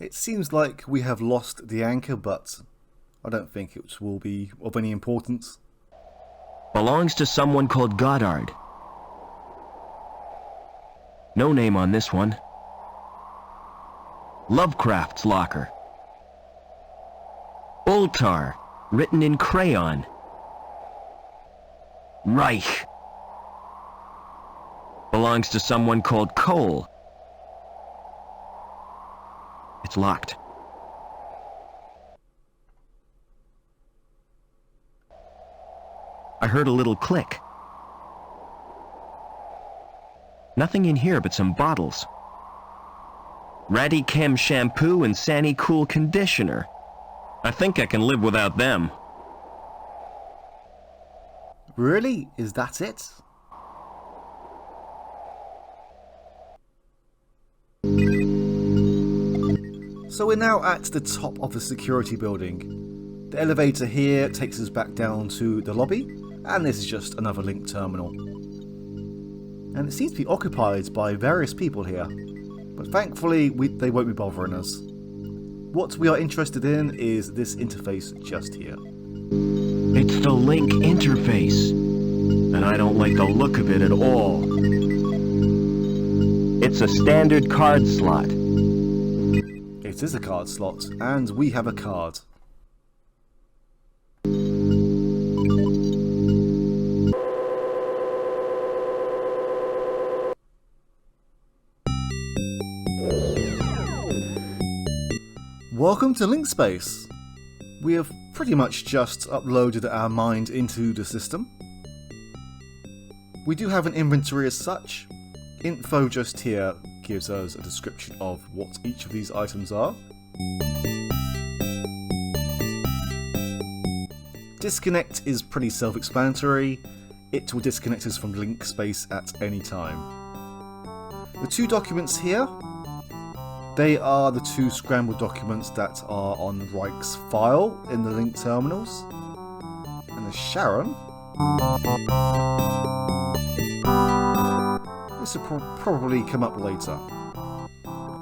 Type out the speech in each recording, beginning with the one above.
It seems like we have lost the anchor, but I don't think it will be of any importance. Belongs to someone called Goddard. No name on this one. Lovecraft's locker. Ultar, written in crayon. Reich. Belongs to someone called Cole. It's locked. I heard a little click. Nothing in here but some bottles. Radicam shampoo and Sani Cool conditioner. I think I can live without them. Really? Is that it? So we're now at the top of the security building. The elevator here takes us back down to the lobby, and this is just another link terminal. And it seems to be occupied by various people here, but thankfully they won't be bothering us. What we are interested in is this interface just here. It's the link interface, and I don't like the look of it at all. It's a standard card slot. It is a card slot, and we have a card. Welcome to LinkSpace. We have pretty much just uploaded our mind into the system. We do have an inventory as such. Info just here gives us a description of what each of these items are. Disconnect is pretty self-explanatory. It will disconnect us from LinkSpace at any time. The two documents here, they are the two scrambled documents that are on Reich's file in the link terminals. And the Sharon, this will probably come up later.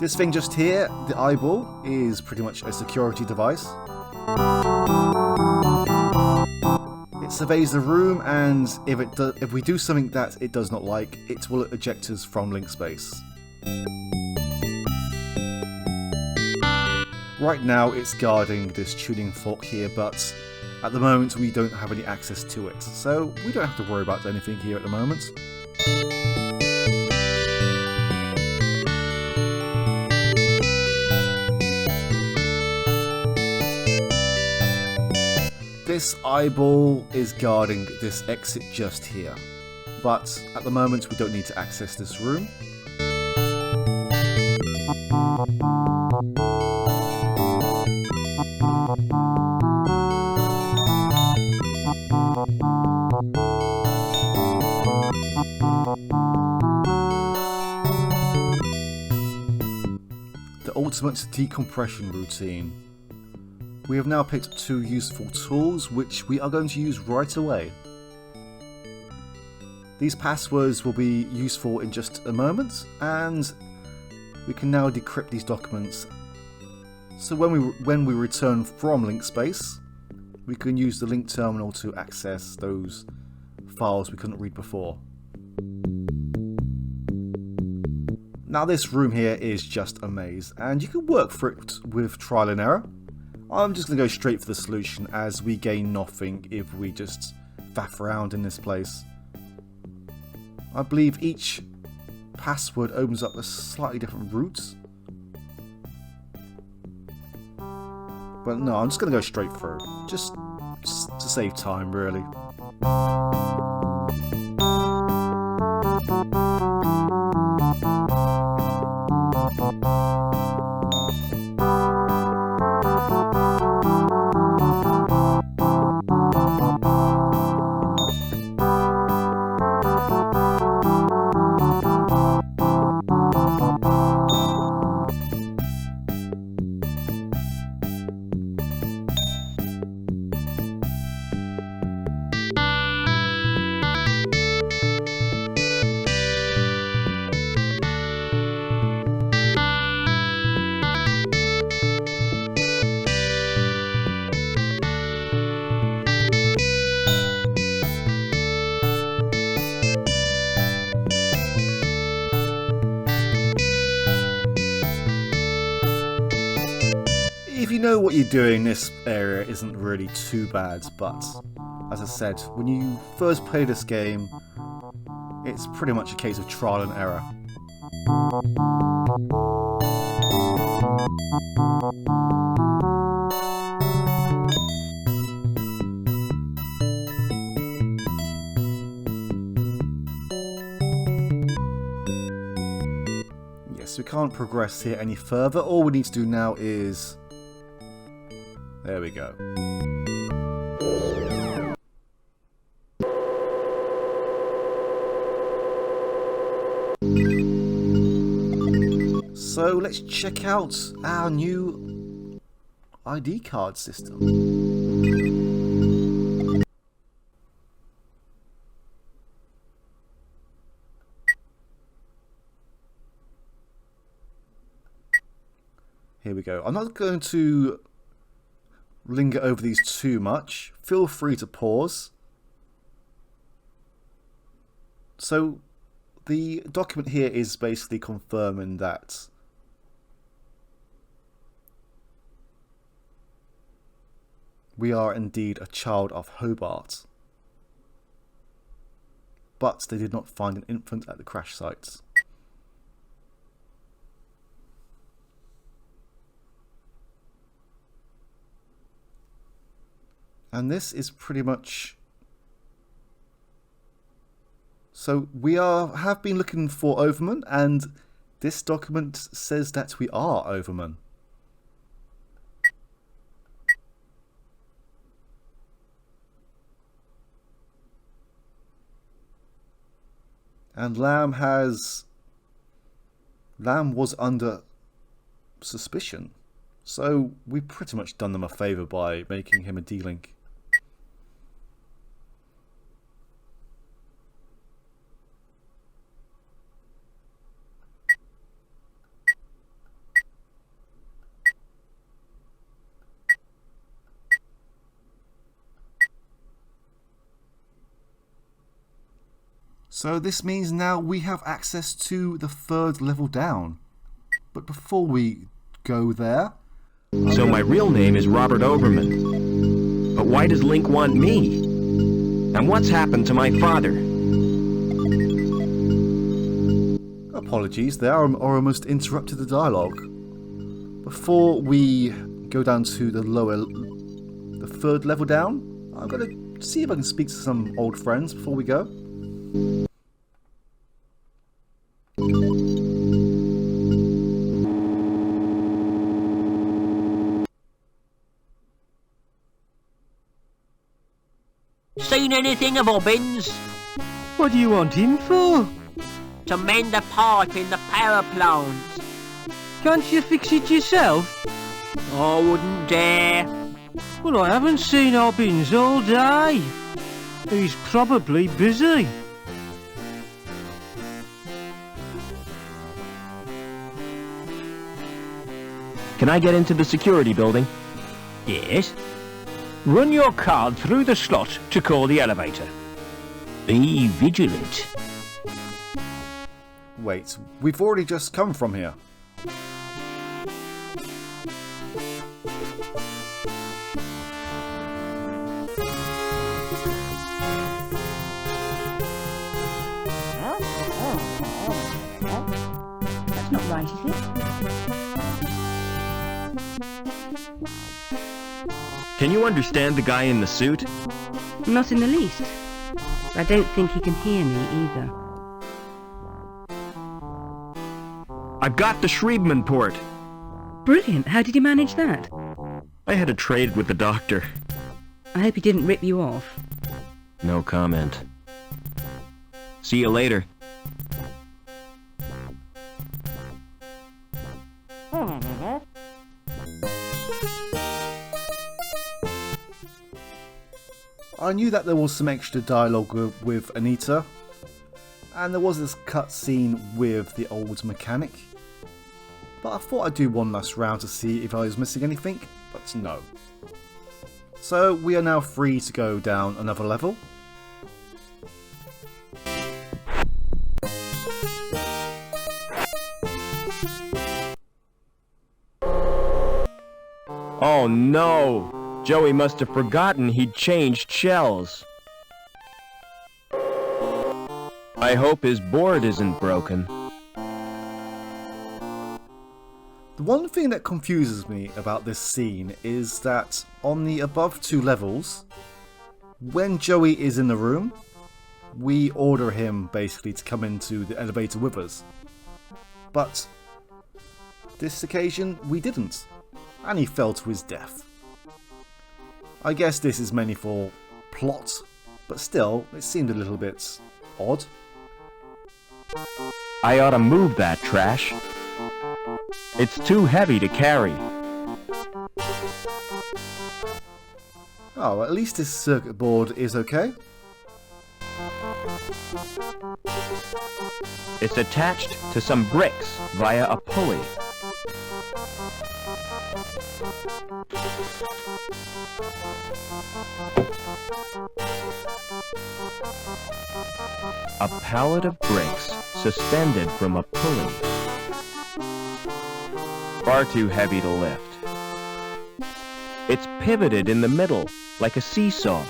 This thing just here, the eyeball, is pretty much a security device. It surveys the room, and if we do something that it does not like, it will eject us from LinkSpace. Right now it's guarding this tuning fork here, but at the moment we don't have any access to it, so we don't have to worry about anything here at the moment. This eyeball is guarding this exit just here, but at the moment we don't need to access this room. The ultimate decompression routine. We have now picked up two useful tools which we are going to use right away. These passwords will be useful in just a moment, and we can now decrypt these documents. So when we return from LinkSpace, we can use the link terminal to access those files we couldn't read before. Now this room here is just a maze, and you can work through it with trial and error. I'm just going to go straight for the solution, as we gain nothing if we just faff around in this place. I believe each password opens up a slightly different route. But no, I'm just going to go straight through, just to save time really. know what you're doing, this area isn't really too bad, but as I said, when you first play this game, it's pretty much a case of trial and error. Yes, we can't progress here any further. All we need to do now is... There we go. So let's check out our new ID card system. Here we go. I'm not going to linger over these too much. Feel free to pause. So the document here is basically confirming that we are indeed a child of Hobart. But they did not find an infant at the crash sites. And this is pretty much... So we have been looking for Overman, and this document says that we are Overman. And Lamb was under suspicion. So we've pretty much done them a favour by making him a D-Link. So this means now we have access to the 3rd level down. But before we go there... So my real name is Robert Overman. But why does Link want me? And what's happened to my father? Apologies, there, I almost interrupted the dialogue. Before we go down to the 3rd level down, I'm going to see if I can speak to some old friends before we go. Seen anything of Obbins? What do you want him for? To mend a pipe in the power plant. Can't you fix it yourself? I wouldn't dare. Well, I haven't seen Obbins all day. He's probably busy. Can I get into the security building? Yes. Run your card through the slot to call the elevator. Be vigilant. Wait, we've already just come from here. That's not right, is it? Can you understand the guy in the suit? Not in the least. I don't think he can hear me either. I've got the Schriebman port. Brilliant. How did you manage that? I had a trade with the doctor. I hope he didn't rip you off. No comment. See you later. I knew that there was some extra dialogue with Anita, and there was this cutscene with the old mechanic, but I thought I'd do one last round to see if I was missing anything, but no. So we are now free to go down another level. Oh Oh no! Joey must have forgotten he'd changed shells. I hope his board isn't broken. The one thing that confuses me about this scene is that on the above 2 levels, when Joey is in the room, we order him basically to come into the elevator with us. But this occasion we didn't, and he fell to his death. I guess this is mainly for plot, but still, it seemed a little bit odd. I ought to move that trash. It's too heavy to carry. Oh, at least his circuit board is okay. It's attached to some bricks via a pulley. A pallet of bricks suspended from a pulley. Far too heavy to lift. It's pivoted in the middle, like a seesaw.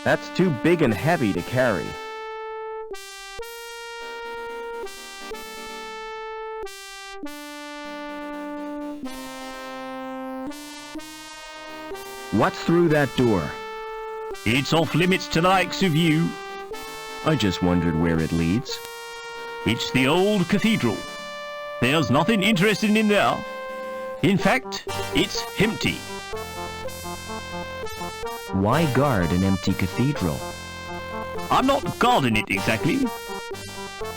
That's too big and heavy to carry. What's through that door? It's off limits to the likes of you. I just wondered where it leads. It's the old cathedral. There's nothing interesting in there. In fact, it's empty. Why guard an empty cathedral? I'm not guarding it exactly.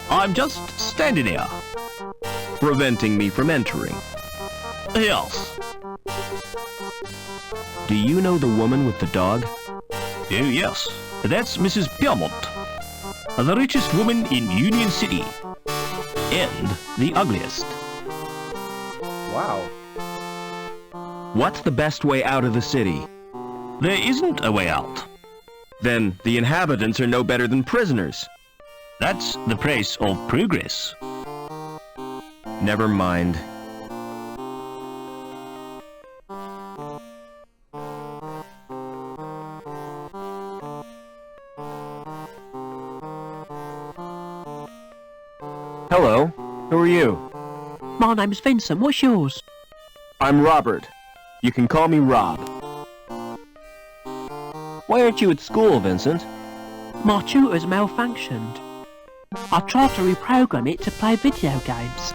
I'm just standing there. Preventing me from entering. Yes. Do you know the woman with the dog? Oh yes, that's Mrs. Piermont, the richest woman in Union City. And the ugliest. Wow. What's the best way out of the city? There isn't a way out. Then the inhabitants are no better than prisoners. That's the price of progress. Never mind. Hello, who are you? My name's Vincent. What's yours? I'm Robert. You can call me Rob. Why aren't you at school, Vincent? My tutor's malfunctioned. I tried to reprogram it to play video games.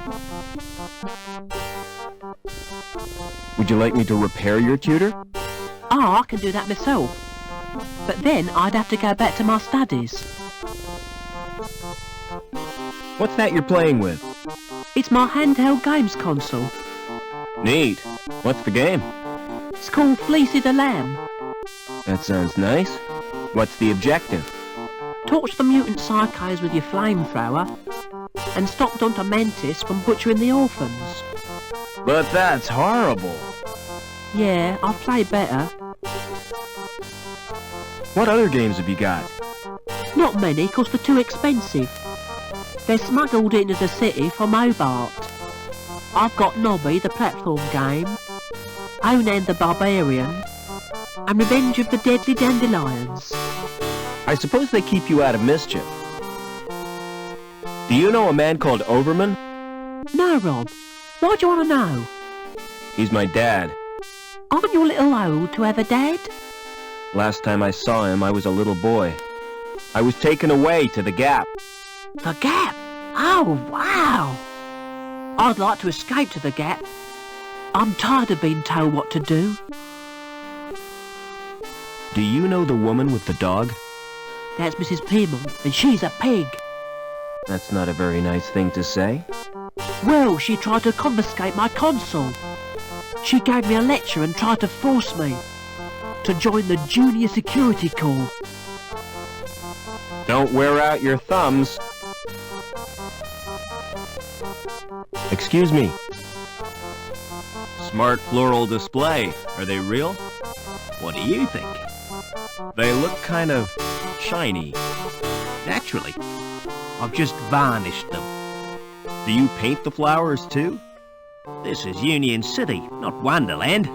Would you like me to repair your tutor? Oh, I can do that myself. But then I'd have to go back to my studies. What's that you're playing with? It's my handheld games console. Neat. What's the game? It's called Fleecy the Lamb. That sounds nice. What's the objective? Torch the mutant psychos with your flamethrower and stop Dr. Mantis from butchering the orphans. But that's horrible. Yeah, I've played better. What other games have you got? Not many, 'cause they're too expensive. They're smuggled into the city from Hobart. I've got Nobby, the platform game, Onan the Barbarian, and Revenge of the Deadly Dandelions. I suppose they keep you out of mischief. Do you know a man called Overman? No, Rob. Why do you want to know? He's my dad. Aren't you a little old to have a dad? Last time I saw him, I was a little boy. I was taken away to the Gap. The Gap? Oh, wow! I'd like to escape to the Gap. I'm tired of being told what to do. Do you know the woman with the dog? That's Mrs. Piermont, and she's a pig. That's not a very nice thing to say. Well, she tried to confiscate my console. She gave me a lecture and tried to force me to join the Junior Security Corps. Don't wear out your thumbs. Excuse me. Smart floral display. Are they real? What do you think? They look kind of shiny. Naturally. I've just varnished them. Do you paint the flowers too? This is Union City, not Wonderland.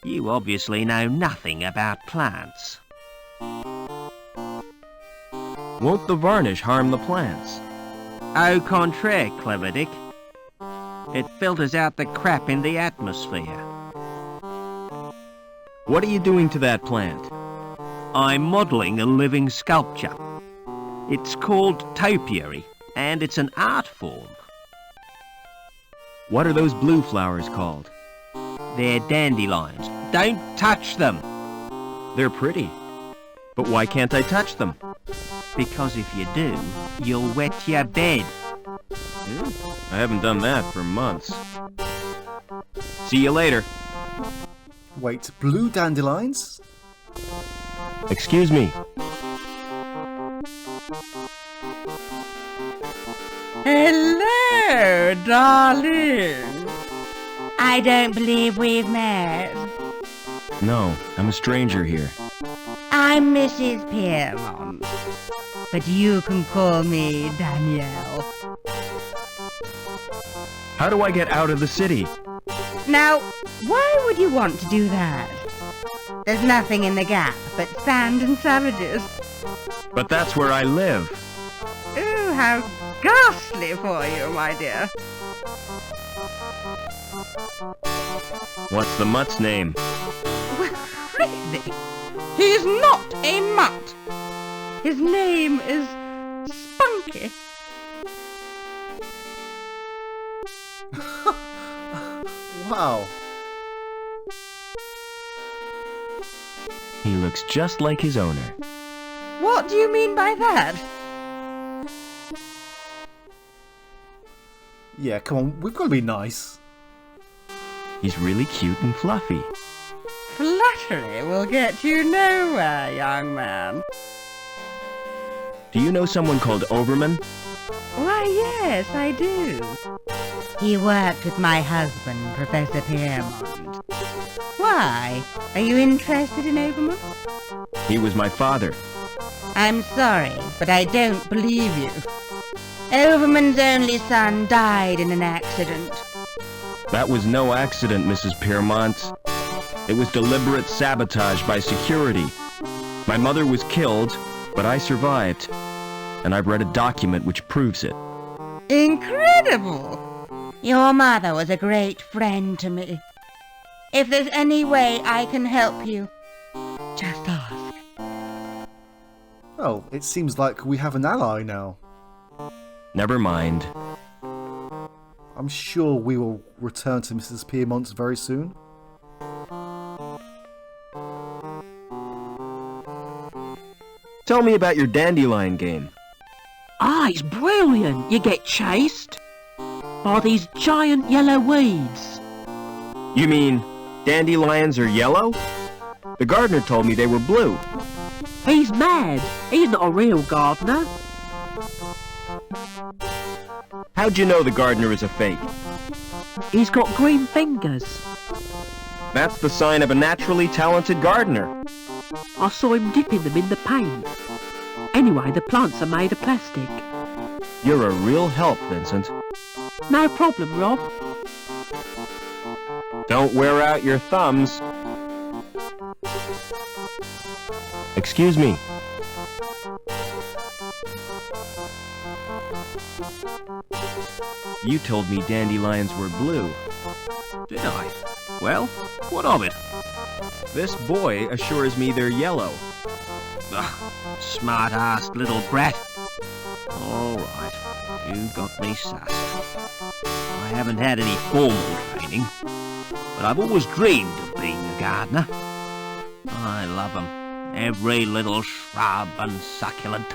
You obviously know nothing about plants. Won't the varnish harm the plants? Au contraire, Clever Dick. It filters out the crap in the atmosphere. What are you doing to that plant? I'm modelling a living sculpture. It's called topiary, and it's an art form. What are those blue flowers called? They're dandelions. Don't touch them! They're pretty. But why can't I touch them? Because if you do, you'll wet your bed. I haven't done that for months. See you later. Wait, blue dandelions? Excuse me. Hello, darling. I don't believe we've met. No, I'm a stranger here. I'm Mrs. Piermont, but you can call me Danielle. How do I get out of the city? Now, why would you want to do that? There's nothing in the gap but sand and savages. But that's where I live. Ooh, how ghastly for you, my dear. What's the mutt's name? Well, really? He's not a mutt. His name is Spunky. Wow. He looks just like his owner. What do you mean by that? Yeah, come on, we've got to be nice. He's really cute and fluffy. Flattery will get you nowhere, young man. Do you know someone called Overman? Why, yes, I do. He worked with my husband, Professor Piermont. Why? Are you interested in Overman? He was my father. I'm sorry, but I don't believe you. Overman's only son died in an accident. That was no accident, Mrs. Piermont. It was deliberate sabotage by security. My mother was killed, but I survived. And I've read a document which proves it. Incredible! Your mother was a great friend to me. If there's any way I can help you, just ask. Oh, it seems like we have an ally now. Never mind. I'm sure we will return to Mrs. Piermont very soon. Tell me about your dandelion game. Ah, it's brilliant. You get chased by these giant yellow weeds. You mean dandelions are yellow? The gardener told me they were blue. He's mad. He's not a real gardener. How'd you know the gardener is a fake? He's got green fingers. That's the sign of a naturally talented gardener. I saw him dipping them in the paint. Anyway, the plants are made of plastic. You're a real help, Vincent. No problem, Rob. Don't wear out your thumbs. Excuse me. You told me dandelions were blue. Did I? Well, what of it? This boy assures me they're yellow. Smart-assed little brat. All right, you got me sussed. I haven't had any formal training, but I've always dreamed of being a gardener. I love 'em, every little shrub and succulent.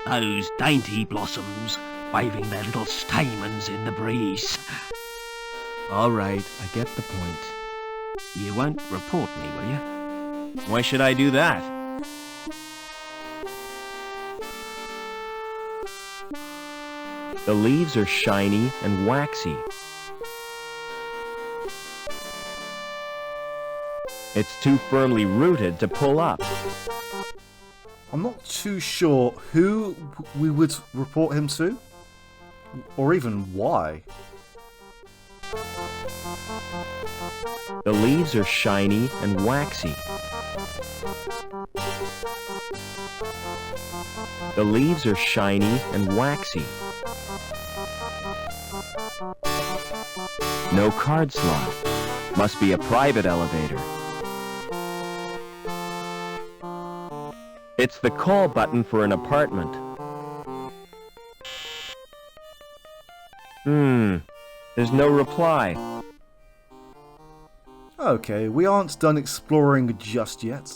Those dainty blossoms waving their little stamens in the breeze. All right, I get the point. You won't report me, will you? Why should I do that? The leaves are shiny and waxy. It's too firmly rooted to pull up. I'm not too sure who we would report him to, or even why. The leaves are shiny and waxy. The leaves are shiny and waxy. No card slot. Must be a private elevator. It's the call button for an apartment. There's no reply. Okay, we aren't done exploring just yet.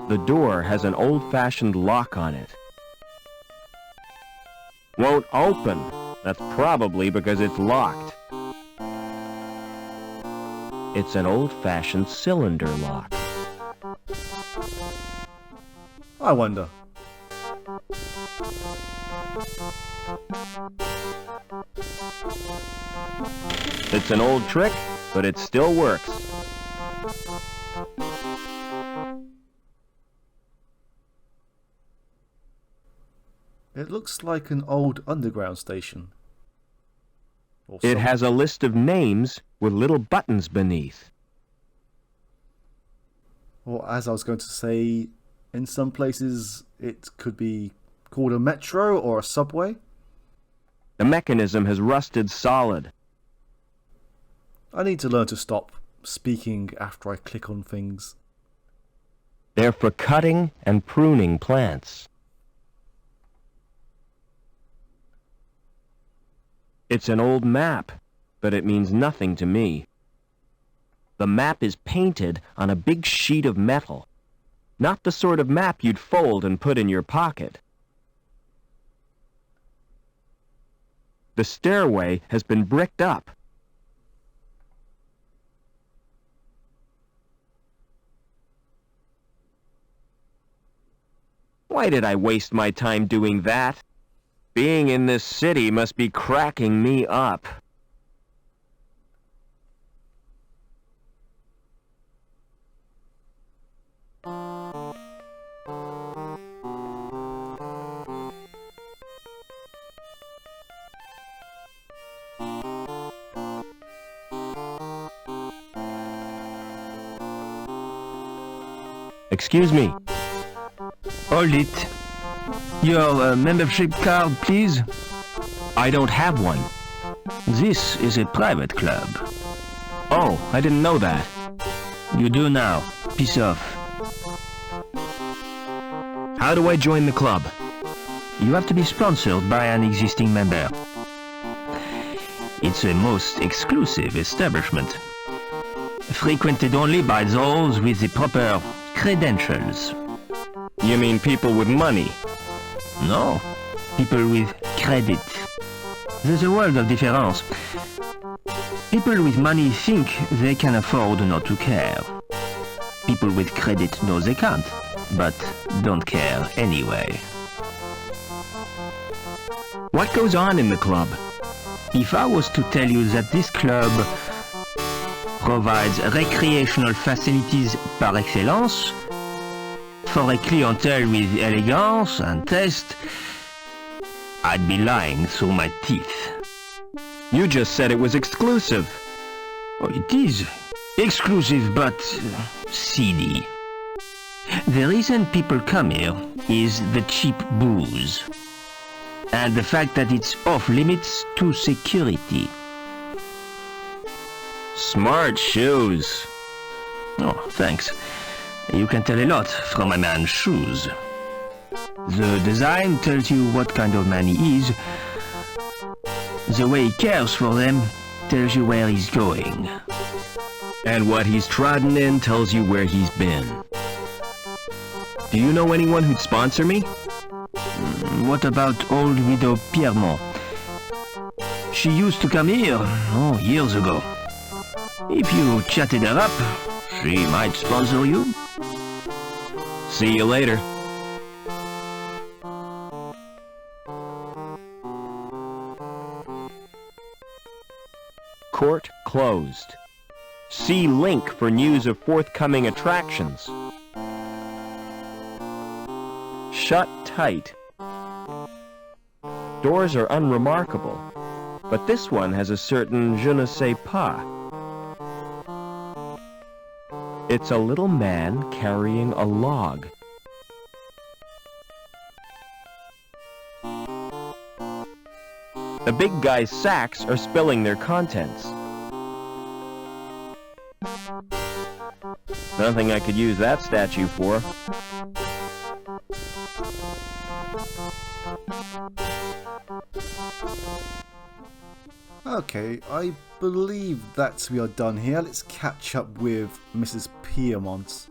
The door has an old-fashioned lock on it. Won't open. That's probably because it's locked. It's an old-fashioned cylinder lock. I wonder. It's an old trick, but it still works. It looks like an old underground station. Or It some- has a list of names with little buttons beneath. Or as I was going to say, in some places it could be called a metro or a subway. The mechanism has rusted solid. I need to learn to stop speaking after I click on things. They're for cutting and pruning plants. It's an old map, but it means nothing to me. The map is painted on a big sheet of metal. Not the sort of map you'd fold and put in your pocket. The stairway has been bricked up. Why did I waste my time doing that? Being in this city must be cracking me up. Excuse me. Hold it. Your membership card, please. I don't have one. This is a private club. Oh, I didn't know that. You do now. Piss off. How do I join the club? You have to be sponsored by an existing member. It's a most exclusive establishment. Frequented only by those with the proper credentials. You mean people with money? No, people with credit. There's a world of difference. People with money think they can afford not to care. People with credit know they can't, but don't care anyway. What goes on in the club? If I was to tell you that this club provides recreational facilities par excellence, for a clientele with elegance and taste, I'd be lying through my teeth. You just said it was exclusive. Oh, it is exclusive but seedy. The reason people come here is the cheap booze and the fact that it's off limits to security. Smart shoes. Oh, thanks. You can tell a lot from a man's shoes. The design tells you what kind of man he is. The way he cares for them tells you where he's going. And what he's trodden in tells you where he's been. Do you know anyone who'd sponsor me? What about old widow Piermont? She used to come here, years ago. If you chatted her up, she might sponsor you. See you later. Court closed. See link for news of forthcoming attractions. shut tight. Doors are unremarkable, but this one has a certain je ne sais pas. It's a little man carrying a log. The big guy's sacks are spilling their contents. Nothing I could use that statue for. Okay, I believe that we are done here. Let's catch up with Mrs. Piermont.